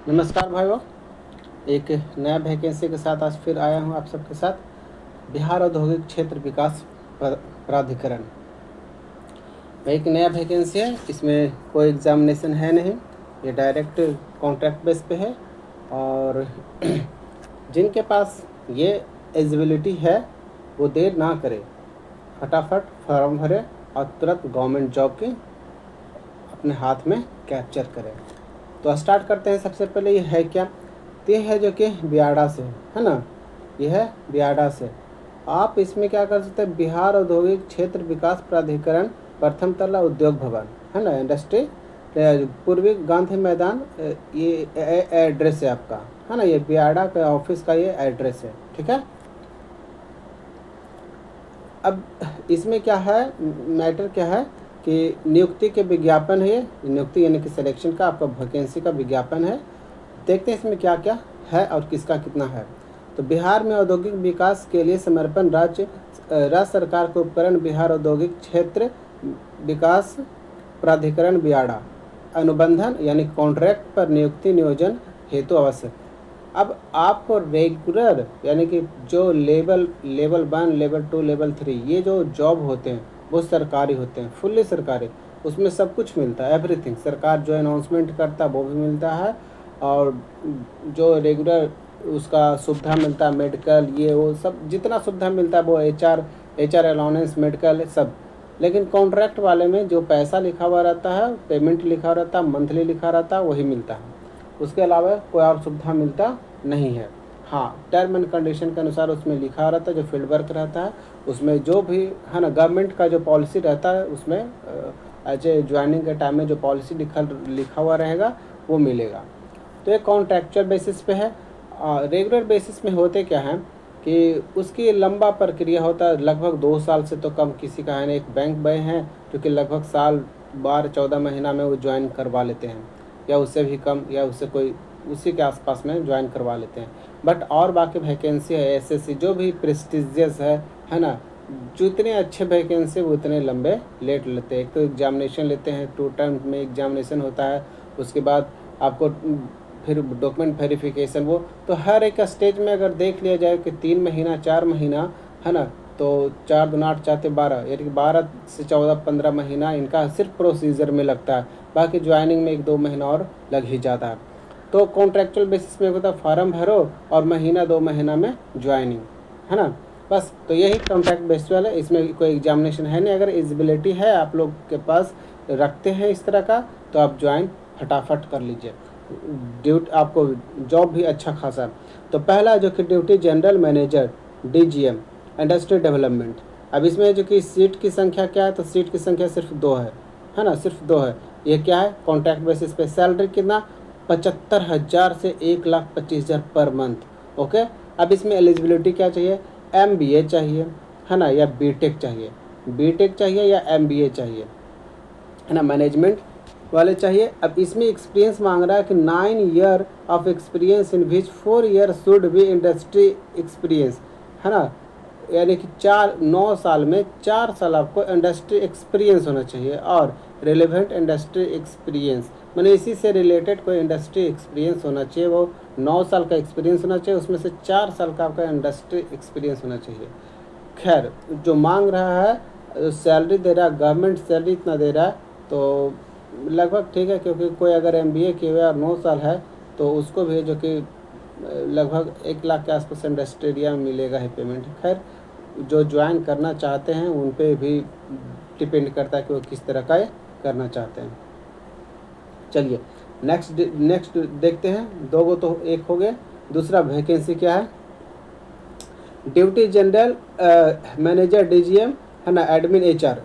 नमस्कार भाइयों। एक नया वैकेंसी के साथ आज फिर आया हूं आप सबके साथ। बिहार औद्योगिक क्षेत्र विकास प्राधिकरण एक नया वैकेंसी है। इसमें कोई एग्जामिनेशन है नहीं, ये डायरेक्ट कॉन्ट्रैक्ट बेस पे है। और जिनके पास ये एलिजिबिलिटी है वो देर ना करे, फटाफट फॉर्म भरे और तुरंत गवर्नमेंट जॉब की अपने हाथ में कैप्चर करें। तो स्टार्ट करते हैं। सबसे पहले ये है क्या? तो ये है जो कि बियाडा से है ना, ये है बियाडा से। आप इसमें क्या कर सकते हैं, बिहार औद्योगिक क्षेत्र विकास प्राधिकरण प्रथम तला उद्योग भवन है ना, इंडस्ट्री पूर्वी गांधी मैदान, ये एड्रेस है आपका है ना, ये बियाडा का ऑफिस का ये एड्रेस है। ठीक है। अब इसमें क्या है, मैटर क्या है कि नियुक्ति के विज्ञापन है। ये नियुक्ति यानी कि सिलेक्शन का आपका वैकेंसी का विज्ञापन है। देखते हैं इसमें क्या क्या है और किसका कितना है। तो बिहार में औद्योगिक विकास के लिए समर्पण राज्य सरकार के उपकरण बिहार औद्योगिक क्षेत्र विकास प्राधिकरण बियाडा अनुबंधन यानी कॉन्ट्रैक्ट पर नियुक्ति नियोजन हेतु आवश्यक। अब आपको रेगुलर यानी कि जो लेवल 1, लेवल 2, लेवल 3 ये जो जॉब होते हैं वो सरकारी होते हैं, फुल्ली सरकारी। उसमें सब कुछ मिलता है, एवरीथिंग। सरकार जो अनाउंसमेंट करता है वो भी मिलता है, और जो रेगुलर उसका सुविधा मिलता है, मेडिकल ये वो सब जितना सुविधा मिलता है वो एच आर अलाउंस, मेडिकल सब। लेकिन कॉन्ट्रैक्ट वाले में जो पैसा लिखा हुआ रहता है, पेमेंट लिखा रहता है, मंथली लिखा रहता है, वही मिलता है। उसके अलावा कोई और सुविधा मिलता नहीं है। हाँ, टर्म एंड कंडीशन के अनुसार उसमें लिखा रहता है, जो फील्ड वर्क रहता है उसमें जो भी है ना, गवर्नमेंट का जो पॉलिसी रहता है उसमें एज ए ज्वाइनिंग के टाइम में जो पॉलिसी लिखा हुआ रहेगा वो मिलेगा। तो ये कॉन्ट्रैक्चुअल बेसिस पे है। रेगुलर बेसिस में होते क्या हैं कि उसकी लंबा प्रक्रिया होता है, लगभग 2 साल से तो कम किसी का है नहीं। एक बैंक बय हैं जो कि लगभग साल 12-14 महीना में वो ज्वाइन करवा लेते हैं, या उससे भी कम, या उससे कोई उसी के आसपास में ज्वाइन करवा लेते हैं। बट और बाकी वैकेंसी है एसएससी जो भी प्रेस्टिजियस है ना, जितने अच्छे वैकेंसी वो उतने लंबे लेट लेते हैं। एक तो एग्जामिनेशन लेते हैं, 2 टर्म में एग्जामिनेशन होता है, उसके बाद आपको फिर डॉक्यूमेंट वेरिफिकेशन, वो तो हर एक स्टेज में अगर देख लिया जाए कि 3 महीना 4 महीना है ना, तो 4 दूना 8 चाहते 12, यानी कि 12 से 14-15 महीना इनका सिर्फ प्रोसीजर में लगता है। बाकी ज्वाइनिंग में 1-2 महीना और लग ही जाता है। तो कॉन्ट्रैक्चुअल बेसिस में होता है फॉर्म भरो और महीना 2 महीना में ज्वाइनिंग है ना, बस। तो यही कॉन्ट्रैक्ट बेसिस वाला, इसमें कोई एग्जामिनेशन है नहीं। अगर एलिजिबिलिटी है आप लोग के पास, रखते हैं इस तरह का, तो आप ज्वाइन फटाफट कर लीजिए। ड्यूटी आपको जॉब भी अच्छा खासा। तो पहला जो कि duty general manager DGM industry development. अब इसमें जो कि सीट की संख्या क्या है, तो सीट की संख्या सिर्फ 2 है ना, सिर्फ 2 है। ये क्या है, कॉन्ट्रैक्ट बेसिस पे। सैलरी कितना, 75,000 से 1,25,000 पर मंथ। ओके। अब इसमें एलिजिबिलिटी क्या चाहिए, एमबीए चाहिए है ना, या बीटेक चाहिए, या एमबीए चाहिए है ना, मैनेजमेंट वाले चाहिए। अब इसमें एक्सपीरियंस मांग रहा है कि 9 year of experience in which 4 year should be industry experience है ना, यानी कि 9 साल में 4 साल आपको इंडस्ट्री एक्सपीरियंस होना चाहिए। और रिलेवेंट इंडस्ट्री एक्सपीरियंस मैंने इसी से रिलेटेड कोई इंडस्ट्री एक्सपीरियंस होना चाहिए। वो 9 साल का एक्सपीरियंस होना चाहिए, उसमें से 4 साल का आपका इंडस्ट्री एक्सपीरियंस होना चाहिए। खैर, जो मांग रहा है, सैलरी दे रहा है, गवर्नमेंट सैलरी इतना दे रहा है, तो लगभग ठीक है। क्योंकि कोई अगर एमबीए किए हुआ और 9 साल है तो उसको भी जो कि लगभग 1 लाख के आसपास इंडस्ट्री एरिया में मिलेगा ही पेमेंट। खैर, जो ज्वाइन करना चाहते हैं उन पे भी डिपेंड करता है कि वो किस तरह का ये करना चाहते हैं। चलिए नेक्स्ट देखते हैं। 2 तो एक हो गए। दूसरा वैकेंसी क्या है, ड्यूटी जनरल मैनेजर डीजीएम है ना, एडमिन एचआर।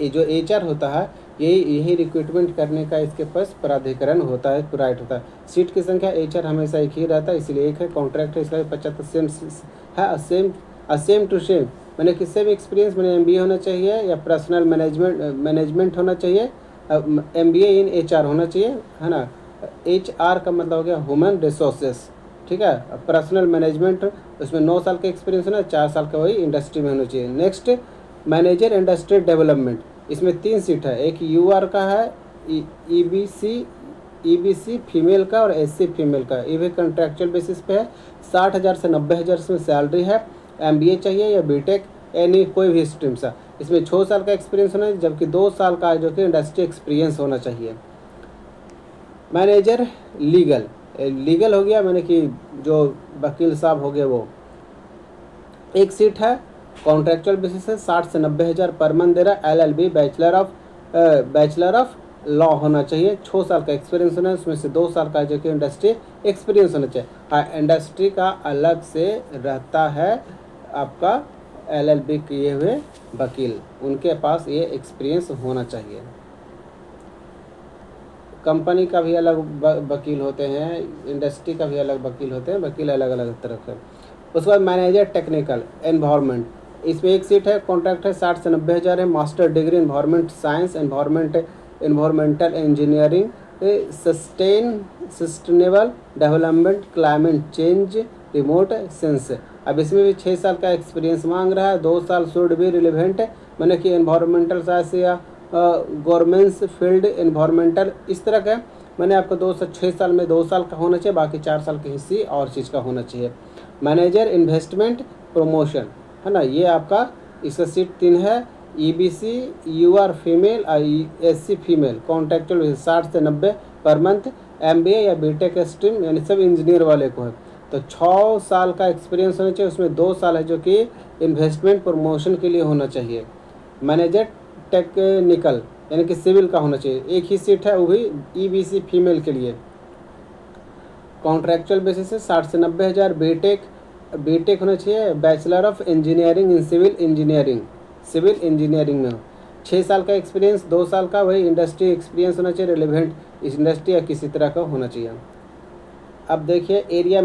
जो एचआर होता है यही रिक्रूटमेंट करने का इसके पास प्राधिकरण होता है, राइट होता है। सीट की संख्या एचआर हमेशा एक ही रहता है, इसलिए एक है। कॉन्ट्रैक्ट है इसलिए 75 सेम है, सेम टू सेम। मैंने किससे भी एक्सपीरियंस, मैंने एमबीए होना चाहिए या पर्सनल मैनेजमेंट होना चाहिए, एमबीए इन एचआर होना चाहिए है ना। एचआर का मतलब हो गया ह्यूमन रिसोर्सेस, ठीक है। पर्सनल मैनेजमेंट, उसमें 9 साल का एक्सपीरियंस होना, 4 साल का वही इंडस्ट्री में होना चाहिए। Next, manager industry development. इसमें 3 सीट है, एक यूआर का है, ईबीसी ईबीसी फीमेल का और एससी फीमेल का, ये भी कॉन्ट्रैक्चुअल बेसिस पे है। 60,000 से 90,000 इसमें सैलरी है। एमबीए चाहिए या बीटेक, एनी कोई भी स्ट्रीम सा। इसमें 6 साल का एक्सपीरियंस होना है, जबकि 2 साल का जो कि इंडस्ट्री एक्सपीरियंस होना चाहिए। मैनेजर लीगल, लीगल हो गया मैंने कि जो वकील साहब हो गए वो, एक सीट है, कॉन्ट्रैक्चुअल बेसिस है, 60 से 90,000 पर मंथ दे रहा है। एलएलबी बैचलर ऑफ लॉ होना चाहिए, 6 साल का एक्सपीरियंस होना है, उसमें से 2 साल का जो कि इंडस्ट्री एक्सपीरियंस होना चाहिए। हाँ, इंडस्ट्री का अलग से रहता है आपका एलएलबी किए हुए वकील, उनके पास ये एक्सपीरियंस होना चाहिए। कंपनी का भी अलग वकील होते हैं, इंडस्ट्री का भी अलग वकील होते हैं, वकील अलग अलग तरह के। उसके बाद मैनेजर टेक्निकल एनवायरनमेंट, इसमें एक सीट है, कॉन्ट्रैक्ट है, 60 से 90,000 है। Master degree environment science, environmental engineering, sustainable development, climate change, remote sense. अब इसमें भी 6 साल का एक्सपीरियंस मांग रहा है, 2 साल शुड बी रिलेवेंट, मैंने कि एनवायरमेंटल साइंस या गवर्नमेंट्स फील्ड एनवायरमेंटल, इस तरह का। मैंने आपको 2 से 6 साल में 2 साल का होना चाहिए, बाकी 4 साल की किसी और चीज़ का होना चाहिए। मैनेजर इन्वेस्टमेंट प्रमोशन है ना, ये आपका इसका सीट 3 है। EBC UR female, SC female, contractual 60 से 90 पर मंथ। एमबीए या बीटेक स्ट्रीम यानी सब इंजीनियर वाले को है, तो 6 साल का एक्सपीरियंस होना चाहिए, उसमें 2 साल है जो कि इन्वेस्टमेंट प्रमोशन के लिए होना चाहिए। मैनेजर टेक्निकल यानी कि सिविल का होना चाहिए, एक ही सीट है, वो भी ईबीसी फीमेल के लिए, कॉन्ट्रैक्चुअल बेसिस से 60 से 90,000। बीटेक होना चाहिए, bachelor of engineering in civil engineering में हो। 6 साल का एक्सपीरियंस, 2 साल का वही इंडस्ट्री एक्सपीरियंस होना चाहिए, रिलेवेंट इंडस्ट्री या किसी तरह का होना चाहिए। अब देखिए एरिया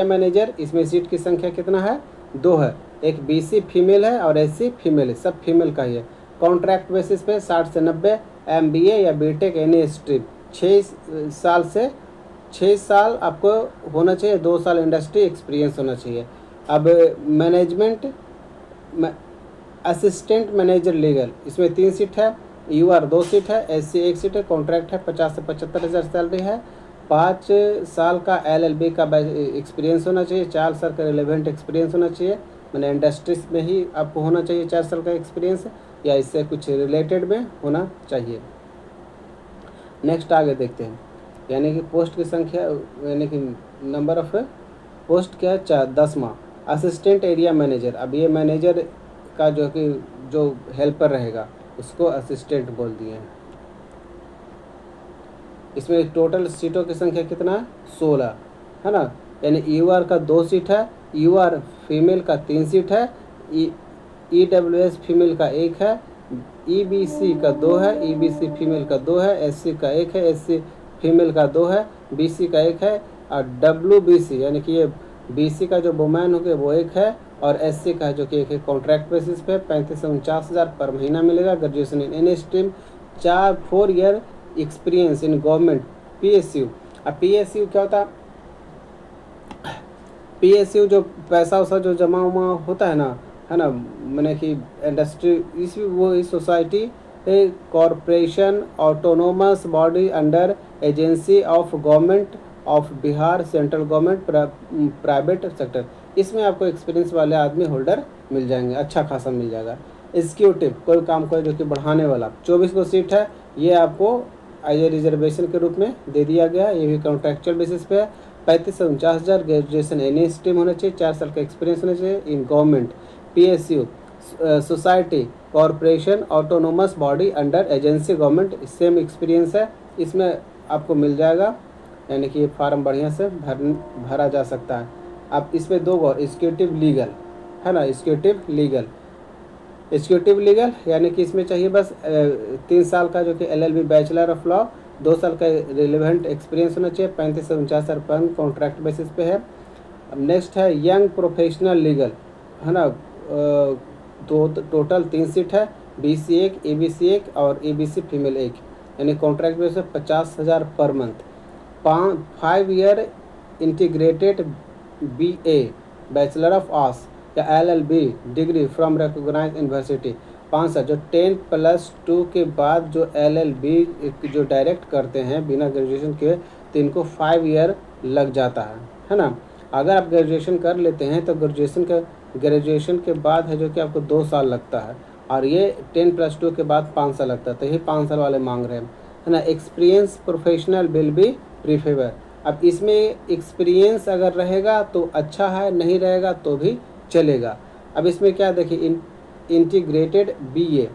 मैनेजर, इसमें सीट की संख्या कितना है, 2 है, एक बीसी फीमेल है और एससी फीमेल है, सब फीमेल का ही है। कॉन्ट्रैक्ट बेसिस पे 60 से 90, एमबीए या बीटेक एनी स्ट्रीम, 6 साल आपको होना चाहिए, 2 साल इंडस्ट्री एक्सपीरियंस होना चाहिए। अब मैनेजमेंट असिस्टेंट मैनेजर लीगल, इसमें 3 सीट है, यूआर 2 सीट है, एससी 1 सीट है, कॉन्ट्रैक्ट है, 50 से 75,000 सैलरी है। 5 साल का एलएलबी का एक्सपीरियंस होना चाहिए, 4 साल का रिलेवेंट एक्सपीरियंस होना चाहिए, मैंने इंडस्ट्रीज में ही आपको होना चाहिए 4 साल का एक्सपीरियंस, या इससे कुछ रिलेटेड में होना चाहिए। नेक्स्ट आगे देखते हैं, यानी कि पोस्ट की संख्या, यानी कि नंबर ऑफ पोस्ट क्या है, 10वां। असिस्टेंट एरिया मैनेजर, अब ये मैनेजर का जो हेल्पर रहेगा उसको असिस्टेंट बोल दिए हैं। इसमें टोटल सीटों की संख्या कितना है, 16 है ना, यानी यूआर का 2 सीट है, यूआर फीमेल का 3 सीट है, ईडब्ल्यूएस फीमेल का 1 है, ईबीसी का 2 है, ईबीसी फीमेल का 2 है, एससी का 1 है, एससी फीमेल का 2 है, बीसी का 1 है, और डब्ल्यूबीसी यानी कि ये बीसी का जो वुमेन हो गया वो 1 है, और एससी का जो कि 1 है। कॉन्ट्रैक्ट बेसिस पे 35 से 49,000 पर महीना मिलेगा। Graduation in any stream, 4 year experience in government PSU. अब पीएसयू क्या होता है, पीएसयू जो पैसा वैसा जो जमा उमा होता है ना, है ना, मैंने कि इंडस्ट्री इस society corporation autonomous body under agency of government of Bihar, central government, private sector, इसमें आपको एक्सपीरियंस वाले आदमी होल्डर मिल जाएंगे, अच्छा खासा मिल जाएगा। एग्जीक्यूटिव, कोई काम करे जो कि बढ़ाने वाला, 24 को सीट है, ये आपको एज ए रिजर्वेशन के रूप में दे दिया गया है, ये भी कॉन्ट्रैक्चुअल बेसिस पे है। 35 से 49,000, ग्रेजुएशन एनी स्ट्रीम होना चाहिए, 4 साल का एक्सपीरियंस होना चाहिए in government PSU, society, corporation, autonomous body under agency government, same experience है, इसमें आपको मिल जाएगा, यानी कि ये फार्म बढ़िया से भरा जा सकता है। अब इसमें 2 और एग्जीक्यूटिव लीगल है ना, एग्जीक्यूटिव लीगल यानी कि इसमें चाहिए बस 3 साल का जो कि एलएलबी बैचलर ऑफ लॉ, 2 साल का रिलेवेंट एक्सपीरियंस होना चाहिए, 35 से 49,000 पर कॉन्ट्रैक्ट बेसिस पे है। अब नेक्स्ट है यंग प्रोफेशनल लीगल है ना, टोटल 3 सीट है, बीसी 1, एबीसी 1 और एबीसी फीमेल 1, यानी कॉन्ट्रैक्ट बेसिस पे 50,000 per month. 5 year integrated BA bachelor of arts या LLB degree from recognised university, 5 साल। जो 10+2 के बाद जो LLB जो डायरेक्ट करते हैं बिना ग्रेजुएशन के, तो इनको 5 ईयर लग जाता है ना। अगर आप ग्रेजुएशन कर लेते हैं तो ग्रेजुएशन के बाद है जो कि आपको 2 साल लगता है, और ये 10+2 के बाद 5 साल लगता है, तो यही 5 साल वाले मांग रहे हैं, है ना। Experience professional will be preferred. अब इसमें एक्सपीरियंस अगर रहेगा तो अच्छा है, नहीं रहेगा तो भी चलेगा। अब इसमें क्या देखिए, इंटीग्रेटेड BA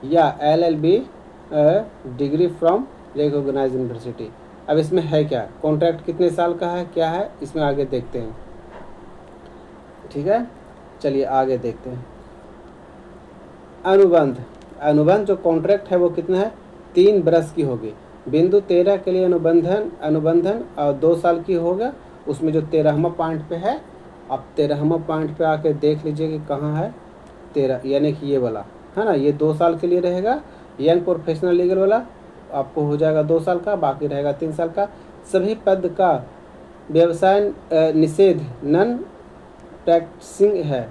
या LLB degree from recognised university. अब इसमें है क्या, कॉन्ट्रैक्ट कितने साल का है, क्या है, इसमें आगे देखते हैं। ठीक है, चलिए आगे देखते हैं। अनुबंध जो कॉन्ट्रैक्ट है वो कितना है, 3 बरस की होगी। बिंदु 13 के लिए अनुबंधन और 2 साल की होगा। उसमें जो 13वां पॉइंट पे है, आप 13वां पॉइंट पे आके देख लीजिए कि कहाँ है 13, यानी कि ये वाला है ना, ये 2 साल के लिए रहेगा। यंग प्रोफेशनल लीगल वाला आपको हो जाएगा 2 साल का, बाकी रहेगा 3 साल का। सभी पद का व्यवसाय निषेध नॉन प्रैक्टिसिंग है।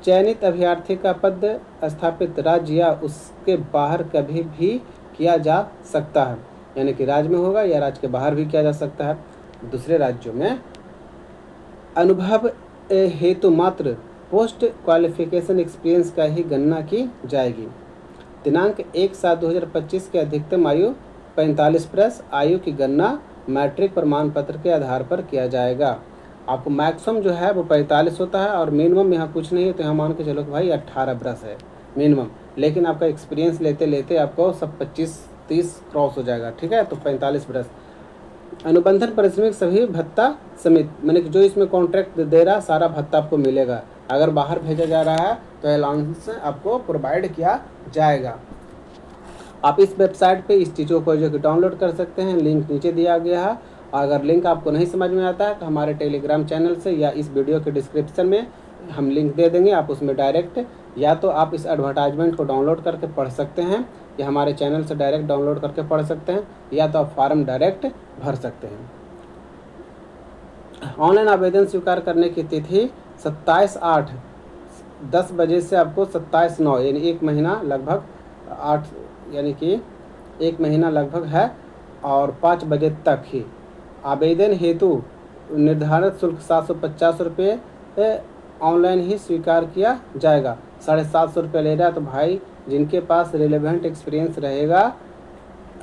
चयनित अभ्यर्थी का पद स्थापित राज्य या उसके बाहर कभी भी किया जा सकता है, यानी कि राज्य में होगा या राज्य के बाहर भी किया जा सकता है, दूसरे राज्यों में। अनुभव हेतु मात्र पोस्ट क्वालिफिकेशन एक्सपीरियंस का ही गणना की जाएगी। दिनांक 1/7/2025 की अधिकतम आयु 45+ आयु की गणना मैट्रिक प्रमाण पत्र के आधार पर किया जाएगा। आपको मैक्सिमम जो है वो 45 होता है, और मिनिमम यहाँ कुछ नहीं है, तो यहाँ मान के चलो कि भाई 18 बरस है मिनिमम। लेकिन आपका एक्सपीरियंस लेते लेते आपको सब 25-30 क्रॉस हो जाएगा। ठीक है, तो 45 बरस। अनुबंधन पारिश्रमिक सभी भत्ता समेत, मैंने जो इसमें कॉन्ट्रैक्ट दे रहा सारा भत्ता आपको मिलेगा। अगर बाहर भेजा जा रहा है तो अलाउंस आपको प्रोवाइड किया जाएगा। आप इस वेबसाइट पे इस चीज़ों को जो कि डाउनलोड कर सकते हैं, लिंक नीचे दिया गया है। अगर लिंक आपको नहीं समझ में आता है तो हमारे टेलीग्राम चैनल से या इस वीडियो के डिस्क्रिप्शन में हम लिंक दे देंगे, आप उसमें डायरेक्ट या तो आप इस एडवर्टाइजमेंट को डाउनलोड करके पढ़ सकते हैं, या हमारे चैनल से डायरेक्ट डाउनलोड करके पढ़ सकते हैं, या तो आप फॉर्म डायरेक्ट भर सकते हैं। ऑनलाइन आवेदन स्वीकार करने की तिथि 27/8 10 बजे से आपको 27/9 यानी 1 महीना लगभग 8 यानी कि 1 महीना लगभग है, और 5 बजे तक ही। आवेदन हेतु निर्धारित शुल्क 750 रुपये ऑनलाइन ही स्वीकार किया जाएगा। 750 रुपये ले रहा है, तो भाई जिनके पास रिलेवेंट एक्सपीरियंस रहेगा,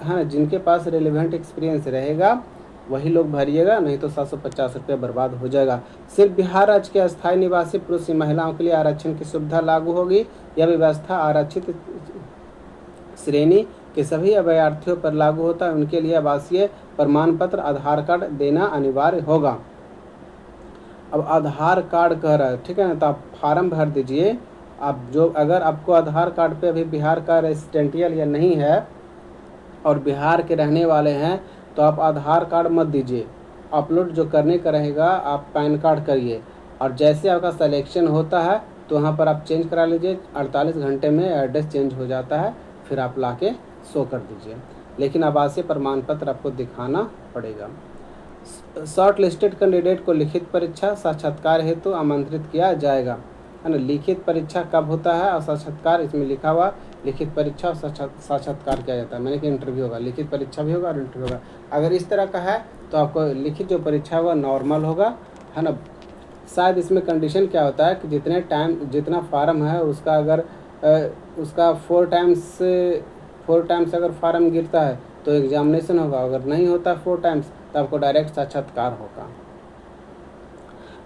हाँ जिनके पास रिलेवेंट एक्सपीरियंस रहेगा वही लोग भरिएगा, नहीं तो 750 रुपये बर्बाद हो जाएगा। सिर्फ बिहार राज्य के अस्थायी निवासी पुरुष महिलाओं के लिए आरक्षण की सुविधा लागू होगी। यह व्यवस्था आरक्षित श्रेणी के सभी अभ्यर्थियों पर लागू होता है। उनके लिए आवासीय प्रमाण पत्र आधार कार्ड देना अनिवार्य होगा। अब आधार कार्ड कह रहा है, ठीक है ना, तो आप फार्म भर दीजिए। आप जो अगर आपको आधार कार्ड पे अभी बिहार का रेसिडेंटियल या नहीं है और बिहार के रहने वाले हैं, तो आप आधार कार्ड मत दीजिए। अपलोड जो करने का रहेगा आप पैन कार्ड करिए, और जैसे आपका सिलेक्शन होता है तो वहाँ पर आप चेंज करा लीजिए। 48 घंटे में एड्रेस चेंज हो जाता है, फिर आप लाके शो कर दीजिए। लेकिन आवासीय प्रमाण पत्र आपको दिखाना पड़ेगा। शॉर्ट लिस्टेड कैंडिडेट को लिखित परीक्षा साक्षात्कार हेतु आमंत्रित किया जाएगा, है ना। लिखित परीक्षा कब होता है और साक्षात्कार, इसमें लिखा हुआ लिखित परीक्षा और साक्षात्कार किया जाता है, मैंने कि इंटरव्यू होगा, लिखित परीक्षा भी होगा और इंटरव्यू होगा। अगर इस तरह का है तो आपको लिखित जो परीक्षा होगा नॉर्मल होगा, है ना। शायद इसमें कंडीशन क्या होता है कि जितना फार्म है उसका अगर उसका 4 टाइम्स अगर फार्म गिरता है तो एग्जामिनेशन होगा, अगर नहीं होता 4 टाइम्स तो आपको डायरेक्ट साक्षात्कार होगा।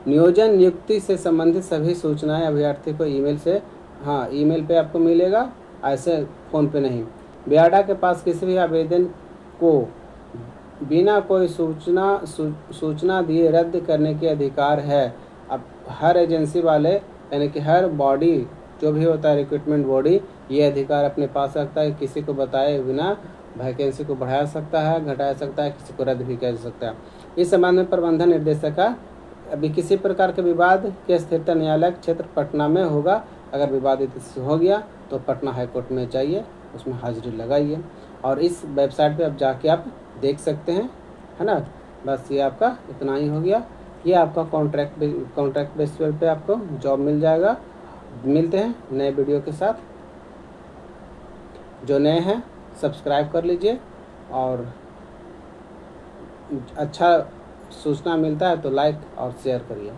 नियोजन नियुक्ति से संबंधित सभी सूचनाएं अभ्यर्थी को ईमेल से, हाँ ईमेल पे आपको मिलेगा, ऐसे फ़ोन पे नहीं। बियाडा के पास किसी भी आवेदन को बिना कोई सूचना दिए रद्द करने के अधिकार है। अब हर एजेंसी वाले यानी कि हर बॉडी जो भी होता है रिक्रूटमेंट बॉडी, ये अधिकार अपने पास रखता है, किसी को बताए बिना वैकेंसी को बढ़ा सकता है, घटा सकता है, किसी को रद्द भी कर सकता है। इस संबंध में प्रबंधन निर्देशक का अभी किसी प्रकार के विवाद के स्थिरता न्यायालय क्षेत्र पटना में होगा। अगर विवादित हो गया तो पटना हाईकोर्ट में चाहिए, उसमें हाजिरी लगाइए, और इस वेबसाइट पे आप जाके आप देख सकते हैं, है ना। बस ये आपका इतना ही हो गया। ये आपका कॉन्ट्रैक्ट बेस पे आपको जॉब मिल जाएगा। मिलते हैं नए वीडियो के साथ। जो नए हैं सब्सक्राइब कर लीजिए, और अच्छा सूचना मिलता है तो लाइक और शेयर करिए।